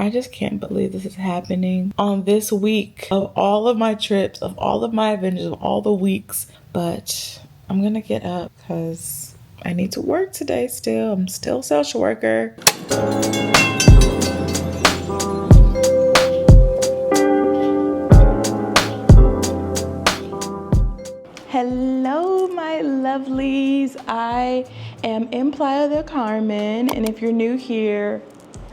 I just can't believe this is happening on this week of all of my trips, of all of my adventures, of all the weeks. But I'm gonna get up because I need to work today still. I'm still a social worker. Hello, my lovelies. I am in Playa del Carmen, and if you're new here,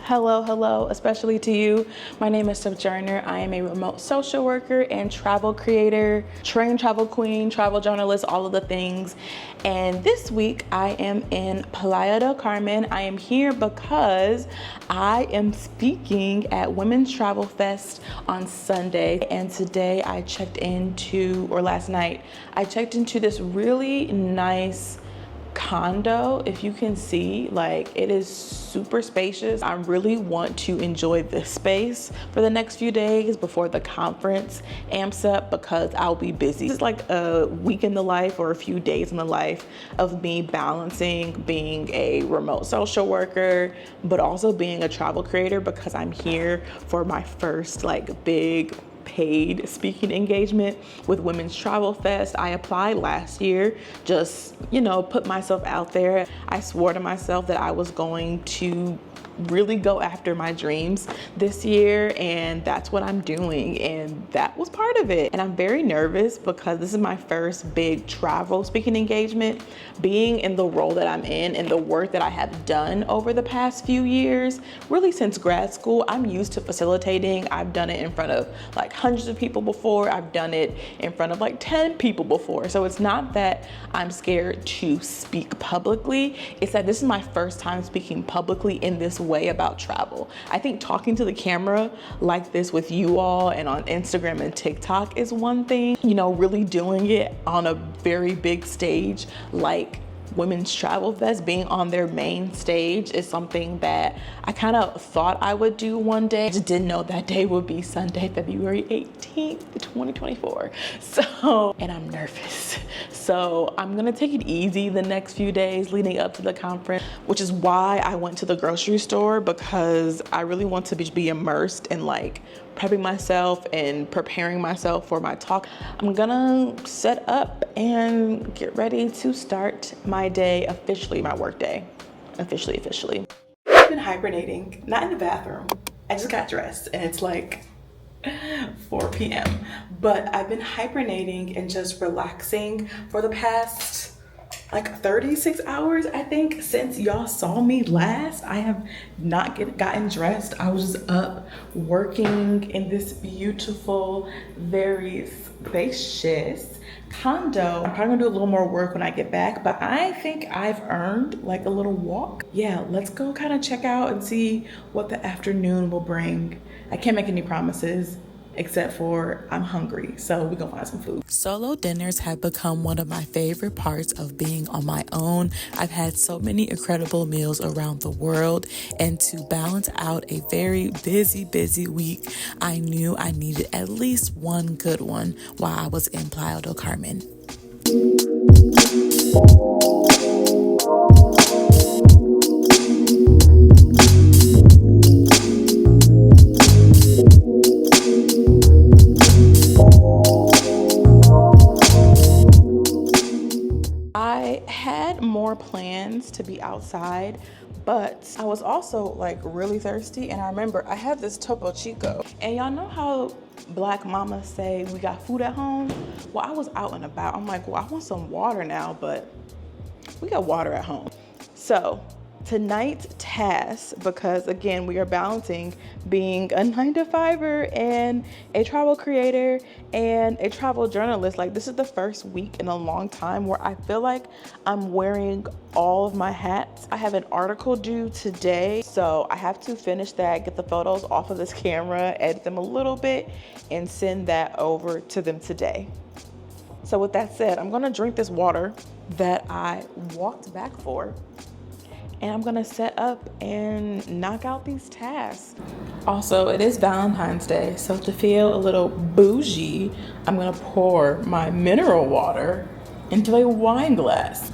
hello, especially to you. My name is Sojourner. I am a remote social worker and travel creator, trained travel queen, travel journalist, all of the things. And this week I am in Playa del Carmen. I am here because I am speaking at Women's Travel Fest on Sunday. And today I last night, I checked into this really nice condo. If you can see, like, it is super spacious. I really want to enjoy this space for the next few days before the conference amps up, because I'll be busy. This is like a week in the life or a few days in the life of me balancing being a remote social worker but also being a travel creator, because I'm here for my first like big paid speaking engagement with Women's Travel Fest. I applied last year, just, put myself out there. I swore to myself that I was going to really go after my dreams this year, and that's what I'm doing, and that was part of it. And I'm very nervous because this is my first big travel speaking engagement. Being in the role that I'm in and the work that I have done over the past few years, really since grad school, I'm used to facilitating. I've done it in front of like hundreds of people before. I've done it in front of like 10 people before. So it's not that I'm scared to speak publicly, it's that this is my first time speaking publicly in this way about travel. I think talking to the camera like this with you all and on Instagram and TikTok is one thing. Really doing it on a very big stage like Women's Travel Fest, being on their main stage, is something that I kind of thought I would do one day. I just didn't know that day would be Sunday, February 18th, 2024. And I'm nervous. So I'm gonna take it easy the next few days leading up to the conference, which is why I went to the grocery store, because I really want to be immersed in like prepping myself and preparing myself for my talk. I'm gonna set up and get ready to start my day officially, my work day, officially. I've been hibernating, not in the bathroom. I just got dressed and it's like 4 p.m. But I've been hibernating and just relaxing for the past like 36 hours, I think, since y'all saw me last. I have not gotten dressed. I was just up working in this beautiful, very spacious condo. I'm probably gonna do a little more work when I get back, but I think I've earned like a little walk. Yeah, let's go kind of check out and see what the afternoon will bring. I can't make any promises, except for I'm hungry, so we're gonna find some food. Solo dinners have become one of my favorite parts of being on my own. I've had so many incredible meals around the world, and to balance out a very busy week, I knew I needed at least one good one while I was in Playa del Carmen. I had more plans to be outside, but I was also like really thirsty, and I remember I have this Topo Chico, and y'all know how Black mamas say we got food at home? Well, I was out and about. I'm like, well, I want some water now, but we got water at home. So tonight's task, because again, we are balancing being a 9-to-5er and a travel creator and a travel journalist. Like, this is the first week in a long time where I feel like I'm wearing all of my hats. I have an article due today, so I have to finish that, get the photos off of this camera, edit them a little bit, and send that over to them today. So with that said, I'm gonna drink this water that I walked back for, and I'm gonna set up and knock out these tasks. Also, it is Valentine's Day, so to feel a little bougie, I'm gonna pour my mineral water into a wine glass.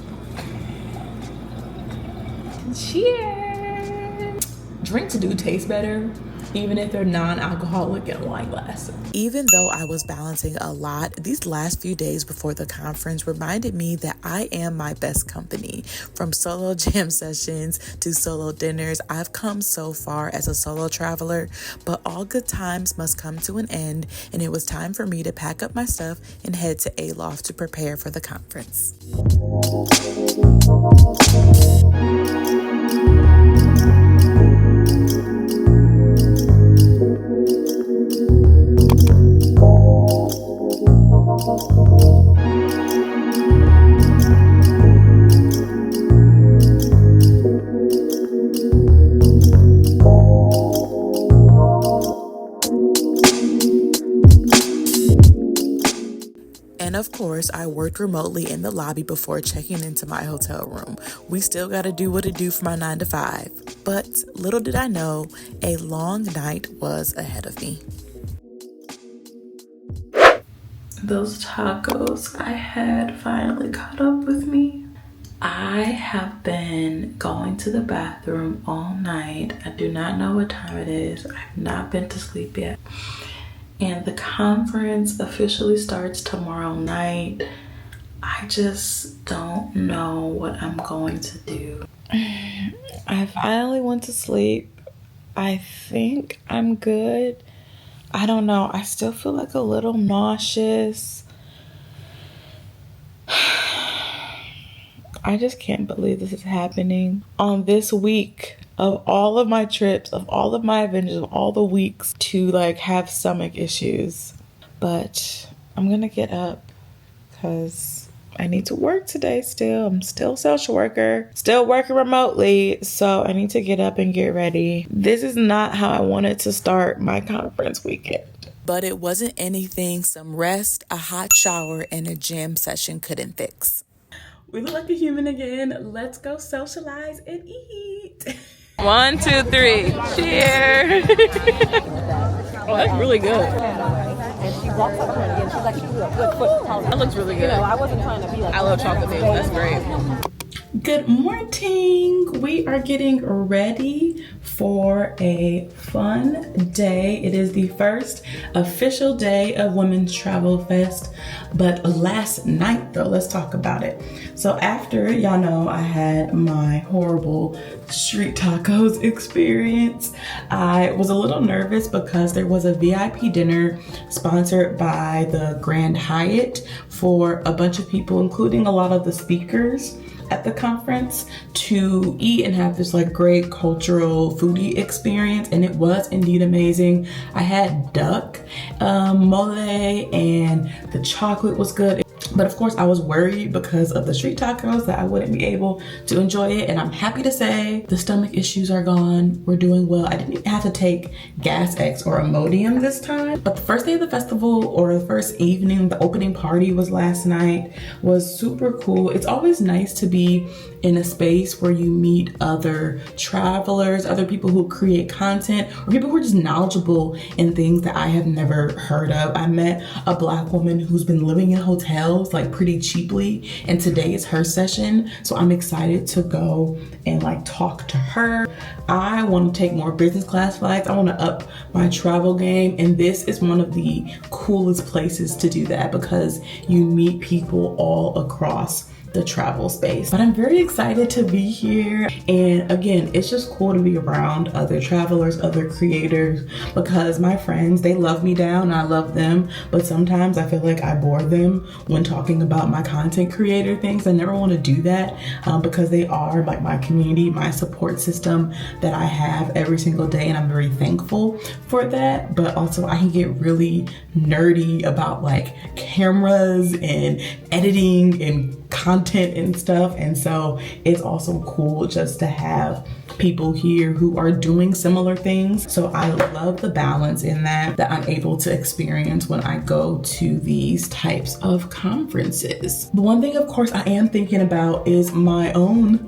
Cheers! Drinks do taste better even if they're non-alcoholic in wine glasses. Even though I was balancing a lot, these last few days before the conference reminded me that I am my best company. From solo jam sessions to solo dinners, I've come so far as a solo traveler, but all good times must come to an end, and it was time for me to pack up my stuff and head to Aloft to prepare for the conference. And of course, I worked remotely in the lobby before checking into my hotel room. We still got to do what it do for my 9 to 5. But little did I know, a long night was ahead of me. Those tacos I had finally caught up with me. I have been going to the bathroom all night. I do not know what time it is. I have not been to sleep yet. And the conference officially starts tomorrow night. I just don't know what I'm going to do. I finally went to sleep. I think I'm good. I don't know. I still feel like a little nauseous. I just can't believe this is happening on this week of all of my trips, of all of my adventures, of all the weeks to like have stomach issues. But I'm gonna get up because I need to work today still. I'm still a social worker, still working remotely. So I need to get up and get ready. This is not how I wanted to start my conference weekend. But it wasn't anything some rest, a hot shower, and a jam session couldn't fix. We look like a human again. Let's go socialize and eat. 1, 2, 3. Cheers. Oh, that's really good. And she walks up to her again. She's like, she do a good foot. That looks really good. You know, I wasn't trying to be like. I love chocolate milk. That's great. Good morning. We are getting ready for a fun day. It is the first official day of Women's Travel Fest, but last night though, let's talk about it. So after, y'all know, I had my horrible street tacos experience, I was a little nervous because there was a VIP dinner sponsored by the Grand Hyatt for a bunch of people, including a lot of the speakers at the conference, to eat and have this like great cultural foodie experience, and it was indeed amazing. I had duck mole, and the chocolate was good. But of course I was worried because of the street tacos that I wouldn't be able to enjoy it, and I'm happy to say the stomach issues are gone. We're doing well. I didn't even have to take Gas X or Imodium this time. But the first day of the festival, or the first evening, the opening party was last night, was super cool. It's always nice to be in a space where you meet other travelers, other people who create content, or people who are just knowledgeable in things that I have never heard of. I met a Black woman who's been living in hotels like pretty cheaply, and today is her session. So I'm excited to go and like talk to her. I want to take more business class flights. I want to up my travel game, and this is one of the coolest places to do that because you meet people all across the travel space. But I'm very excited to be here, and again, it's just cool to be around other travelers, other creators, because my friends, they love me down and I love them, but sometimes I feel like I bore them when talking about my content creator things. I never want to do that because they are like my community, my support system that I have every single day, and I'm very thankful for that. But also I can get really nerdy about like cameras and editing and content and stuff, and so it's also cool just to have people here who are doing similar things. So I love the balance in that I'm able to experience when I go to these types of conferences. The one thing of course I am thinking about is my own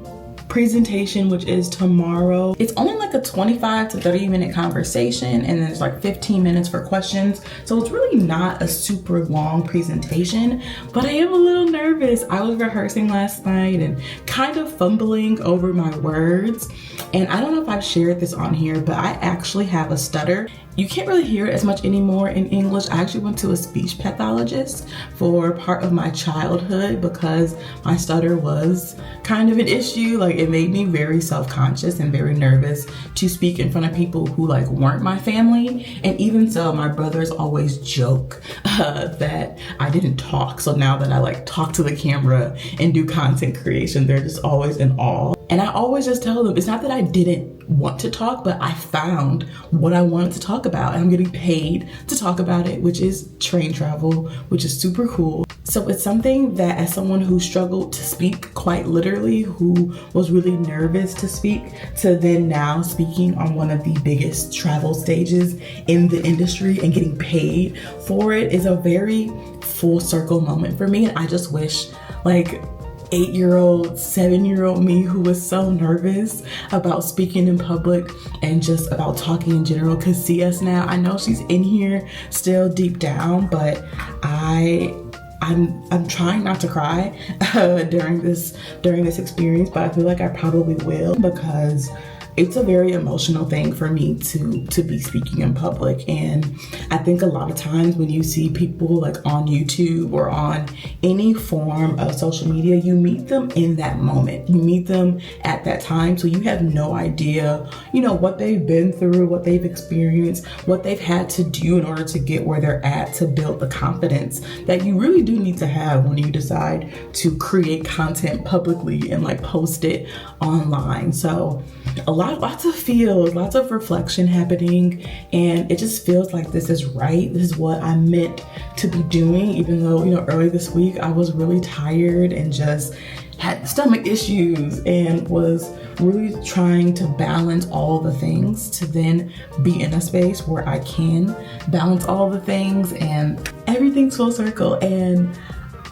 presentation, which is tomorrow. It's only like a 25 to 30 minute conversation, and then there's like 15 minutes for questions. So it's really not a super long presentation, but I am a little nervous. I was rehearsing last night and kind of fumbling over my words. And I don't know if I've shared this on here, but I actually have a stutter. You can't really hear it as much anymore in English. I actually went to a speech pathologist for part of my childhood because my stutter was kind of an issue. Like, it made me very self-conscious and very nervous to speak in front of people who like weren't my family. And even so, my brothers always joke that I didn't talk. So now that I like talk to the camera and do content creation, they're just always in awe. And I always just tell them, it's not that I didn't want to talk, but I found what I wanted to talk about, and I'm getting paid to talk about it, which is train travel, which is super cool. So it's something that, as someone who struggled to speak quite literally, who was really nervous to speak, to then now speaking on one of the biggest travel stages in the industry and getting paid for it, is a very full circle moment for me. And I just wish, like, 8-year-old, 7-year-old me who was so nervous about speaking in public and just about talking in general could see us now. I know she's in here still deep down, but I'm trying not to cry during this experience, but I feel like I probably will, because it's a very emotional thing for me to be speaking in public. And I think a lot of times when you see people like on YouTube or on any form of social media, you meet them in that moment. You meet them at that time. So you have no idea, you know, what they've been through, what they've experienced, what they've had to do in order to get where they're at, to build the confidence that you really do need to have when you decide to create content publicly and like post it online. So lots of feels, lots of reflection happening, and it just feels like this is right. This is what I meant to be doing, even though, you know, early this week I was really tired and just had stomach issues and was really trying to balance all the things to then be in a space where I can balance all the things, and everything's full circle. And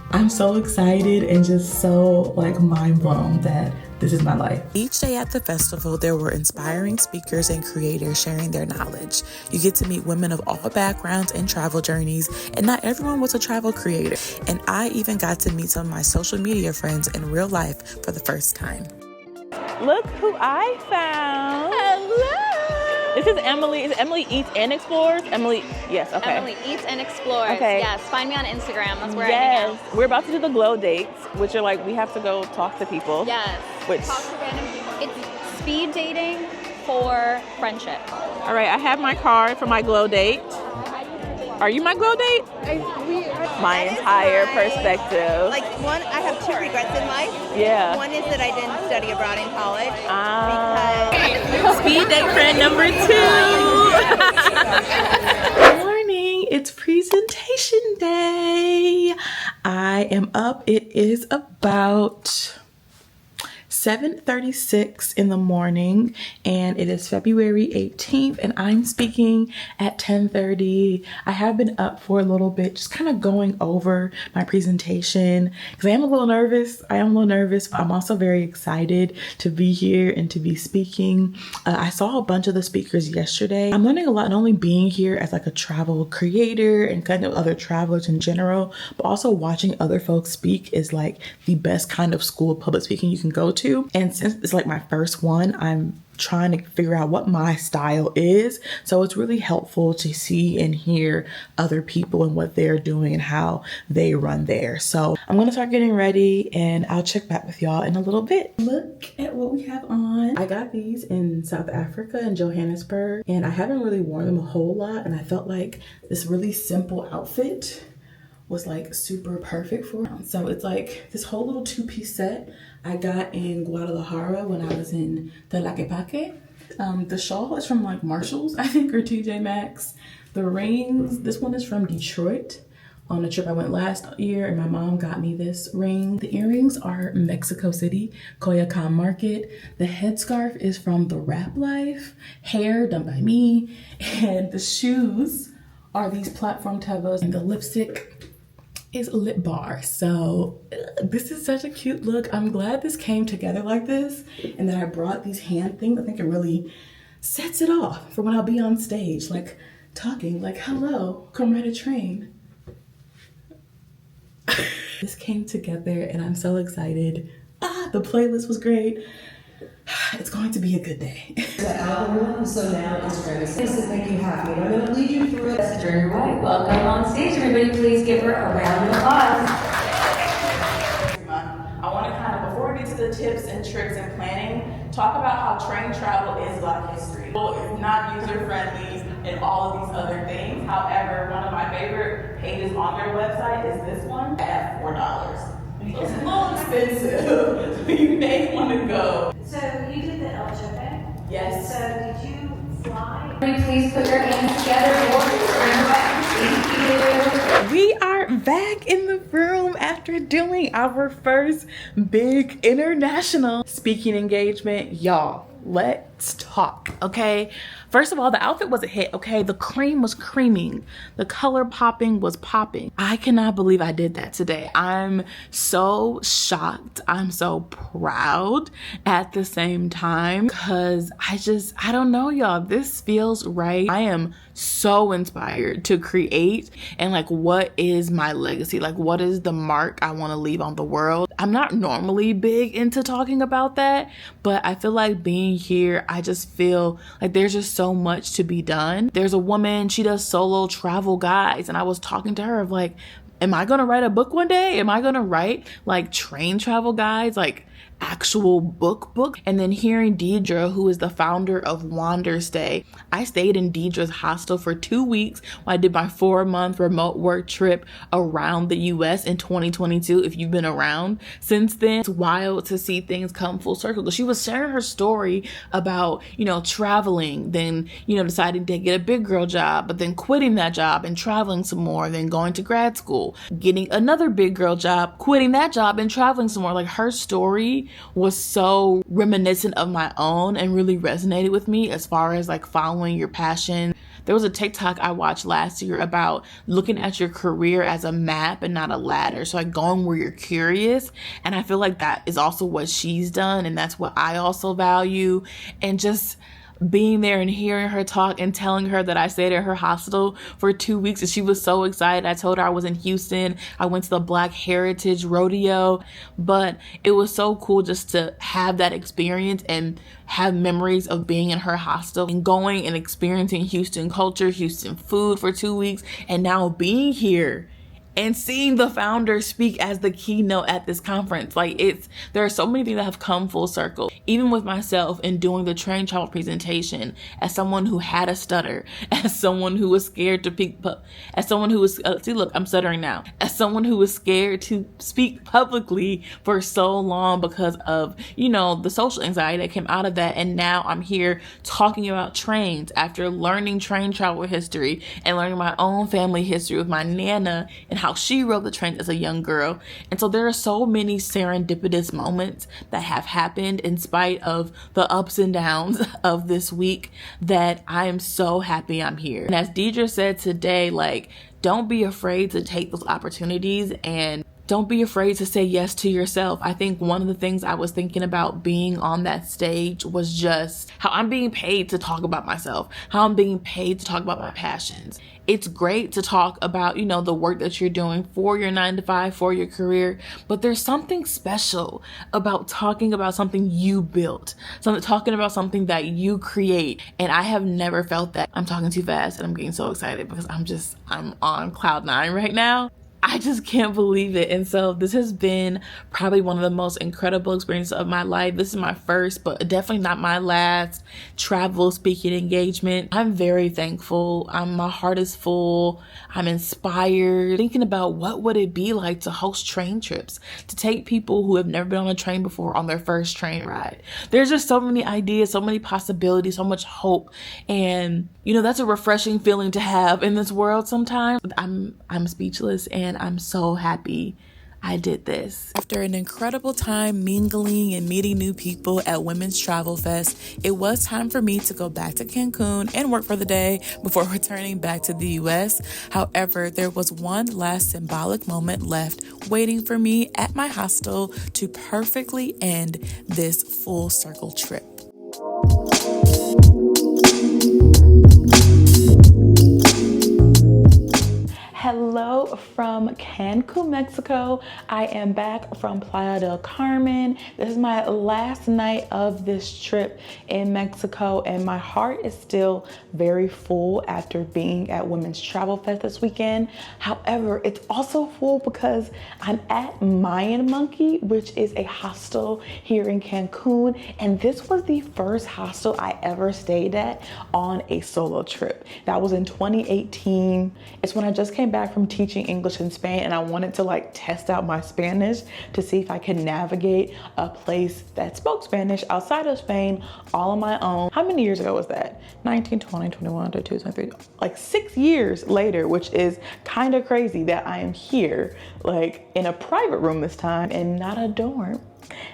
I'm so excited and just so like mind blown that this is my life. Each day at the festival, there were inspiring speakers and creators sharing their knowledge. You get to meet women of all backgrounds and travel journeys, and not everyone was a travel creator. And I even got to meet some of my social media friends in real life for the first time. Look who I found. Hello. This is Emily. Is it Emily Eats and Explores? Emily, yes, okay. Emily Eats and Explores. Okay. Yes, find me on Instagram. That's where I hang out. We're about to do the glow dates, which are like, we have to go talk to people. Yes. Talk to random people. It's speed dating for friendship. All right, I have my card for my glow date. Are you my glow date? My entire perspective. Like, one, I have 2 regrets in life. Yeah. One is that I didn't study abroad in college. Speed date friend number 2. Good morning. It's presentation day. I am up. It is about 7:36 in the morning, and it is February 18th, and I'm speaking at 10:30. I have been up for a little bit, just kind of going over my presentation because I am a little nervous. But I'm also very excited to be here and to be speaking. I saw a bunch of the speakers yesterday. I'm learning a lot, not only being here as like a travel creator and kind of other travelers in general, but also watching other folks speak is like the best kind of school of public speaking you can go to. And since it's like my first one, I'm trying to figure out what my style is. So it's really helpful to see and hear other people and what they're doing and how they run there. So I'm going to start getting ready, and I'll check back with y'all in a little bit. Look at what we have on. I got these in South Africa in Johannesburg, and I haven't really worn them a whole lot. And I felt like this really simple outfit was like super perfect for them. So it's like this whole little 2-piece set I got in Guadalajara when I was in the Tlaquepaque. The shawl is from like Marshalls, I think, or TJ Maxx. The rings, this one is from Detroit on a trip I went last year, and my mom got me this ring. The earrings are Mexico City, Coyoacán Market. The headscarf is from The Rap Life, hair done by me, and the shoes are these platform Tevas, and the lipstick is Lip Bar. So this is such a cute look. I'm glad this came together like this and that I brought these hand things. I think it really sets it off for when I'll be on stage, like talking like, hello, come ride a train. This came together and I'm so excited. The playlist was great. It's going to be a good day. The algorithm, so now Instagram is to make you happy. And I'm going to lead you through it. Sojourner White, welcome on stage. Everybody, please give her a round of applause. I want to kind of, before we get to the tips and tricks and planning, talk about how train travel is Black history. It's not user-friendly and all of these other things. However, one of my favorite pages on their website is this one at $4. It's a little expensive, so you may want to go. So you did the El Jefe? Yes. So did you fly? Everybody, please put your hands together for Sojourner White. Thank you. We are back in the room after doing our first big international speaking engagement. Y'all, let's talk, okay? First of all, the outfit was a hit, okay? The cream was creaming. The color popping was popping. I cannot believe I did that today. I'm so shocked. I'm so proud at the same time because I don't know, y'all. This feels right. I am so inspired to create and like, what is my legacy? Like, what is the mark I want to leave on the world? I'm not normally big into talking about that, but I feel like being here, I just feel like there's just so much to be done. There's a woman, she does solo travel guides, and I was talking to her of like, am I gonna write a book one day? Am I gonna write like train travel guides, like actual book? And then hearing Deidre, who is the founder of Wander Stay, I stayed in Deidre's hostel for 2 weeks while I did my 4-month remote work trip around the US in 2022. If you've been around since then, it's wild to see things come full circle. She was sharing her story about, traveling, then, deciding to get a big girl job, but then quitting that job and traveling some more, then going to grad school, getting another big girl job, quitting that job and traveling some more. Like, her story was so reminiscent of my own and really resonated with me as far as like following your passion. There was a TikTok I watched last year about looking at your career as a map and not a ladder. So like going where you're curious. And I feel like that is also what she's done. And that's what I also value. And just being there and hearing her talk and telling her that I stayed at her hostel for 2 weeks and she was so excited. I told her I was in Houston. I went to the Black Heritage Rodeo, but it was so cool just to have that experience and have memories of being in her hostel and going and experiencing Houston culture, Houston food for 2 weeks, and now being here and seeing the founder speak as the keynote at this conference. Like, there are so many things that have come full circle. Even with myself in doing the train travel presentation, as someone who had a stutter, as someone who was scared to speak, as someone who was, I'm stuttering now, as someone who was scared to speak publicly for so long because of, the social anxiety that came out of that. And now I'm here talking about trains after learning train travel history and learning my own family history with my Nana and how she rode the train as a young girl. And so there are so many serendipitous moments that have happened in spite of the ups and downs of this week that I am so happy I'm here. And as Deidre said today, like, don't be afraid to take those opportunities and don't be afraid to say yes to yourself. I think one of the things I was thinking about being on that stage was just how I'm being paid to talk about myself, how I'm being paid to talk about my passions. It's great to talk about, the work that you're doing for your 9-to-5, for your career, but there's something special about talking about something you built, talking about something that you create. And I have never felt that. I'm talking too fast and I'm getting so excited because I'm on cloud 9 right now. I just can't believe it. And so this has been probably one of the most incredible experiences of my life. This is my first, but definitely not my last travel speaking engagement. I'm very thankful. My heart is full. I'm inspired. Thinking about what would it be like to host train trips, to take people who have never been on a train before on their first train ride. There's just so many ideas, so many possibilities, so much hope. And that's a refreshing feeling to have in this world sometimes. I'm speechless and I'm so happy I did this. After an incredible time mingling and meeting new people at Women's Travel Fest, it was time for me to go back to Cancun and work for the day before returning back to the US. However, there was one last symbolic moment left waiting for me at my hostel to perfectly end this full circle trip. Hello from Cancun, Mexico. I am back from Playa del Carmen. This is my last night of this trip in Mexico, and my heart is still very full after being at Women's Travel Fest this weekend. However, it's also full because I'm at Mayan Monkey, which is a hostel here in Cancun, and this was the first hostel I ever stayed at on a solo trip. That was in 2018. It's when I just came back from teaching English in Spain, and I wanted to test out my Spanish to see if I could navigate a place that spoke Spanish outside of Spain all on my own. How many years ago was that? 19, 20, 21, 22, 23, 6 years later, which is kind of crazy that I am here in a private room this time and not a dorm.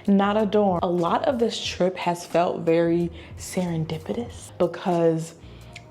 Not a dorm. A lot of this trip has felt very serendipitous because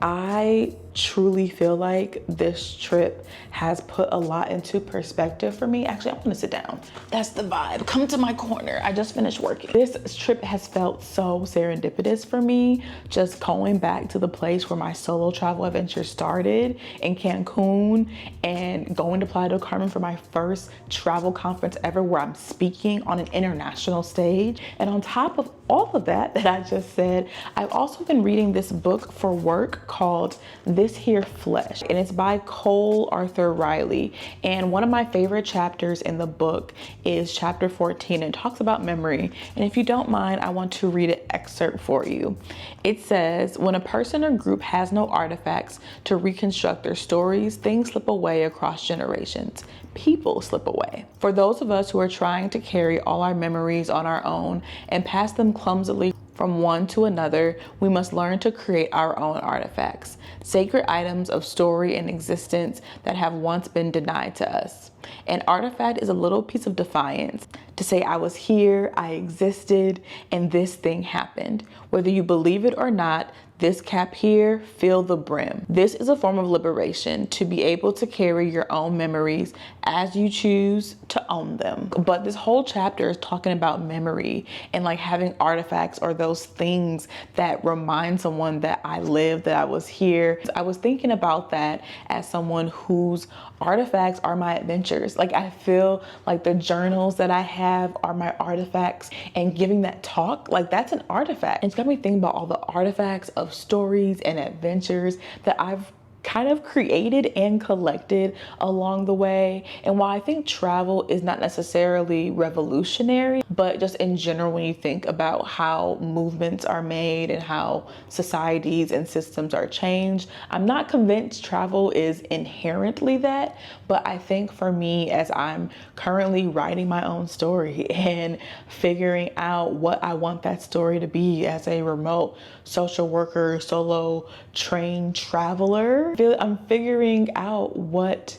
I truly feel like this trip has put a lot into perspective for me. Actually, I want to sit down. That's the vibe. Come to my corner. I just finished working. This trip has felt so serendipitous for me, just going back to the place where my solo travel adventure started in Cancun and going to Playa del Carmen for my first travel conference ever where I'm speaking on an international stage. And on top of all of that I just said, I've also been reading this book for work called This Here Flesh, and it's by Cole Arthur Riley. And one of my favorite chapters in the book is chapter 14 and talks about memory. And if you don't mind, I want to read an excerpt for you. It says, when a person or group has no artifacts to reconstruct their stories, things slip away across generations. People slip away. For those of us who are trying to carry all our memories on our own and pass them clumsily from one to another, we must learn to create our own artifacts, sacred items of story and existence that have once been denied to us. An artifact is a little piece of defiance to say, I was here, I existed, and this thing happened. Whether you believe it or not, this cap here, fill the brim. This is a form of liberation, to be able to carry your own memories as you choose to own them. But this whole chapter is talking about memory and having artifacts or those things that remind someone that I lived, that I was here. I was thinking about that as someone whose artifacts are my adventures. I feel like the journals that I have are my artifacts, and giving that talk, that's an artifact. And it's got me thinking about all the artifacts of stories and adventures that I've kind of created and collected along the way. And while I think travel is not necessarily revolutionary, but just in general, when you think about how movements are made and how societies and systems are changed, I'm not convinced travel is inherently that. But I think for me, as I'm currently writing my own story and figuring out what I want that story to be as a remote social worker, solo trained traveler, I'm figuring out what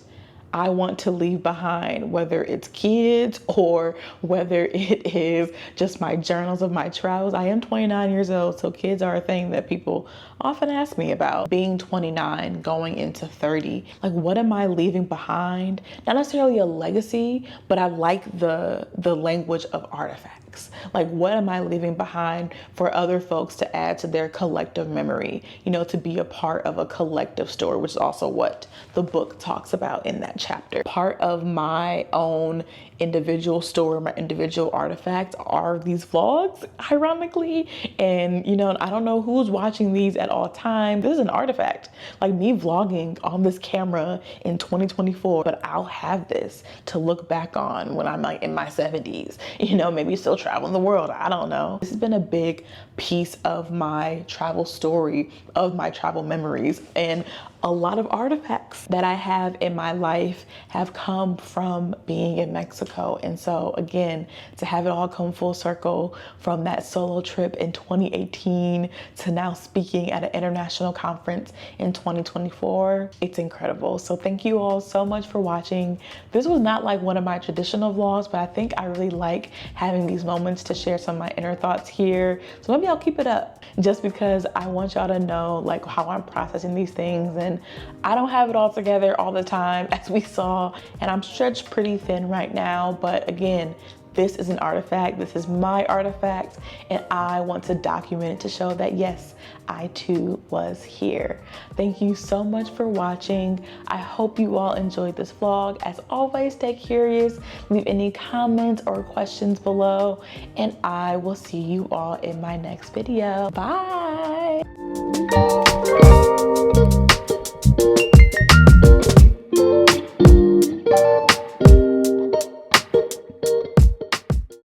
I want to leave behind, whether it's kids or whether it is just my journals of my travels. I am 29 years old, so kids are a thing that people often ask me about. Being 29, going into 30, what am I leaving behind? Not necessarily a legacy, but I like the language of artifacts. What am I leaving behind for other folks to add to their collective memory, to be a part of a collective story, which is also what the book talks about in that chapter. Part of my own individual story, my individual artifacts are these vlogs, ironically. And, I don't know who's watching these at all times. This is an artifact, me vlogging on this camera in 2024, but I'll have this to look back on when I'm in my 70s, maybe still traveling the world. I don't know. This has been a big piece of my travel story, of my travel memories. And a lot of artifacts that I have in my life have come from being in Mexico. And so again, to have it all come full circle from that solo trip in 2018 to now speaking at an international conference in 2024, it's incredible. So thank you all so much for watching. This was not like one of my traditional vlogs, but I think I really like having these moments to share some of my inner thoughts here. So maybe I'll keep it up just because I want y'all to know like how I'm processing these things, and I don't have it all together all the time, as we saw, and I'm stretched pretty thin right now. But again, this is an artifact. This is my artifact, and I want to document it to show that yes, I too was here. Thank you so much for watching. I hope you all enjoyed this vlog. As always, stay curious, leave any comments or questions below, and I will see you all in my next video. Bye.